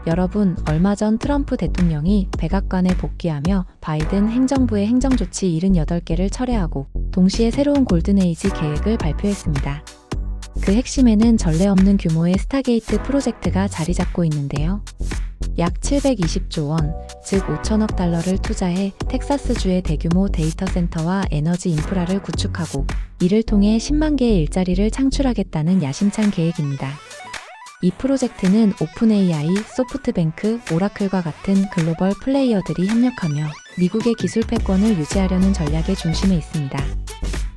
여러분, 얼마 전 트럼프 대통령이 백악관에 복귀하며 바이든 행정부의 행정조치 78개를 철회하고 동시에 새로운 골든에이지 계획을 발표했습니다. 그 핵심에는 전례 없는 규모의 스타게이트 프로젝트가 자리 잡고 있는데요. 약 720조 원, 즉 5천억 달러를 투자해 텍사스주의 대규모 데이터 센터와 에너지 인프라를 구축하고 이를 통해 10만 개의 일자리를 창출하겠다는 야심찬 계획입니다. 이 프로젝트는 오픈AI, 소프트뱅크, 오라클과 같은 글로벌 플레이어들이 협력하며 미국의 기술 패권을 유지하려는 전략의 중심에 있습니다.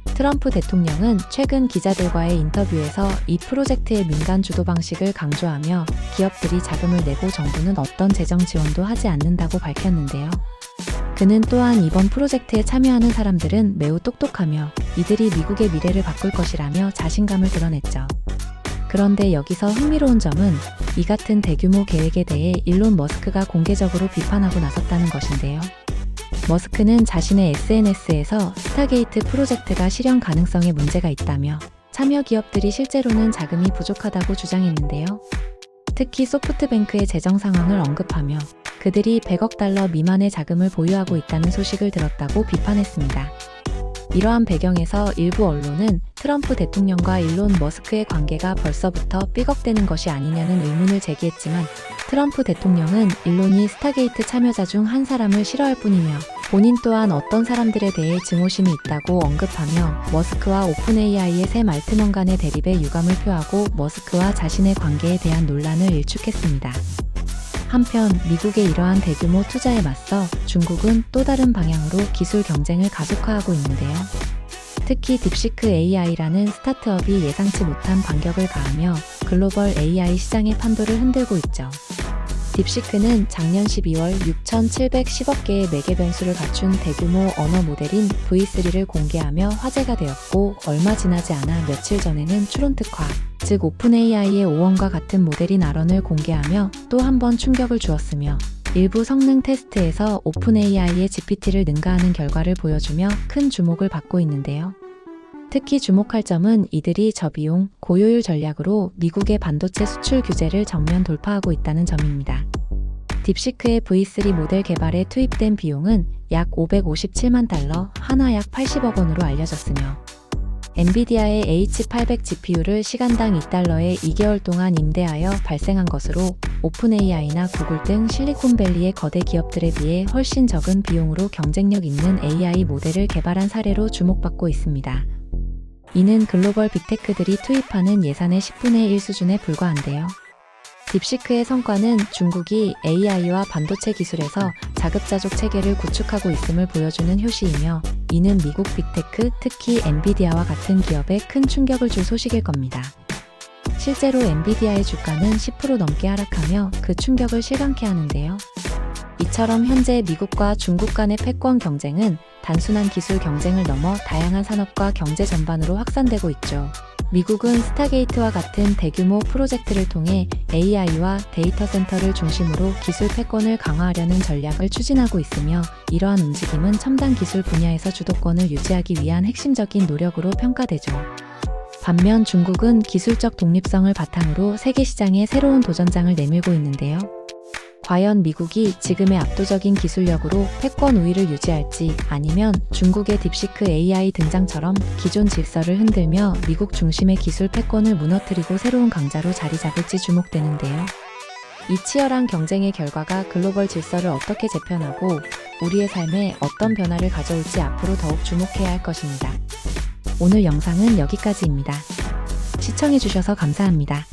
트럼프 대통령은 최근 기자들과의 인터뷰에서 이 프로젝트의 민간 주도 방식을 강조하며 기업들이 자금을 내고 정부는 어떤 재정 지원도 하지 않는다고 밝혔는데요. 그는 또한 이번 프로젝트에 참여하는 사람들은 매우 똑똑하며 이들이 미국의 미래를 바꿀 것이라며 자신감을 드러냈죠. 그런데 여기서 흥미로운 점은 이 같은 대규모 계획에 대해 일론 머스크가 공개적으로 비판하고 나섰다는 것인데요. 머스크는 자신의 SNS에서 스타게이트 프로젝트가 실현 가능성에 문제가 있다며 참여 기업들이 실제로는 자금이 부족하다고 주장했는데요. 특히 소프트뱅크의 재정 상황을 언급하며 그들이 100억 달러 미만의 자금을 보유하고 있다는 소식을 들었다고 비판했습니다. 이러한 배경에서 일부 언론은 트럼프 대통령과 일론 머스크의 관계가 벌써부터 삐걱대는 것이 아니냐는 의문을 제기했지만 트럼프 대통령은 일론이 스타게이트 참여자 중 한 사람을 싫어할 뿐이며 본인 또한 어떤 사람들에 대해 증오심이 있다고 언급하며 머스크와 오픈AI의 샘 알트먼 간의 대립에 유감을 표하고 머스크와 자신의 관계에 대한 논란을 일축했습니다. 한편 미국의 이러한 대규모 투자에 맞서 중국은 또 다른 방향으로 기술 경쟁을 가속화하고 있는데요. 특히 딥시크 AI라는 스타트업이 예상치 못한 반격을 가하며 글로벌 AI 시장의 판도를 흔들고 있죠. 딥시크는 작년 12월 6,710억 개의 매개 변수를 갖춘 대규모 언어 모델인 V3를 공개하며 화제가 되었고 얼마 지나지 않아 며칠 전에는 추론 특화, 즉 오픈AI의 5원과 같은 모델인 아런을 공개하며 또 한 번 충격을 주었으며 일부 성능 테스트에서 오픈AI의 GPT를 능가하는 결과를 보여주며 큰 주목을 받고 있는데요. 특히 주목할 점은 이들이 저비용, 고효율 전략으로 미국의 반도체 수출 규제를 정면 돌파하고 있다는 점입니다. 딥시크의 V3 모델 개발에 투입된 비용은 약 557만 달러, 하나 약 80억 원으로 알려졌으며 엔비디아의 H800 GPU를 시간당 2달러에 2개월 동안 임대하여 발생한 것으로 오픈AI나 구글 등 실리콘밸리의 거대 기업들에 비해 훨씬 적은 비용으로 경쟁력 있는 AI 모델을 개발한 사례로 주목받고 있습니다. 이는 글로벌 빅테크들이 투입하는 예산의 10분의 1 수준에 불과한데요. 딥시크의 성과는 중국이 AI와 반도체 기술에서 자급자족 체계를 구축하고 있음을 보여주는 효시이며 이는 미국 빅테크, 특히 엔비디아와 같은 기업에 큰 충격을 줄 소식일 겁니다. 실제로 엔비디아의 주가는 10% 넘게 하락하며 그 충격을 실감케 하는데요. 이처럼 현재 미국과 중국 간의 패권 경쟁은 단순한 기술 경쟁을 넘어 다양한 산업과 경제 전반으로 확산되고 있죠. 미국은 스타게이트와 같은 대규모 프로젝트를 통해 AI와 데이터 센터를 중심으로 기술 패권을 강화하려는 전략을 추진하고 있으며 이러한 움직임은 첨단 기술 분야에서 주도권을 유지하기 위한 핵심적인 노력으로 평가되죠. 반면 중국은 기술적 독립성을 바탕으로 세계 시장에 새로운 도전장을 내밀고 있는데요. 과연 미국이 지금의 압도적인 기술력으로 패권 우위를 유지할지 아니면 중국의 딥시크 AI 등장처럼 기존 질서를 흔들며 미국 중심의 기술 패권을 무너뜨리고 새로운 강자로 자리 잡을지 주목되는데요. 이 치열한 경쟁의 결과가 글로벌 질서를 어떻게 재편하고 우리의 삶에 어떤 변화를 가져올지 앞으로 더욱 주목해야 할 것입니다. 오늘 영상은 여기까지입니다. 시청해주셔서 감사합니다.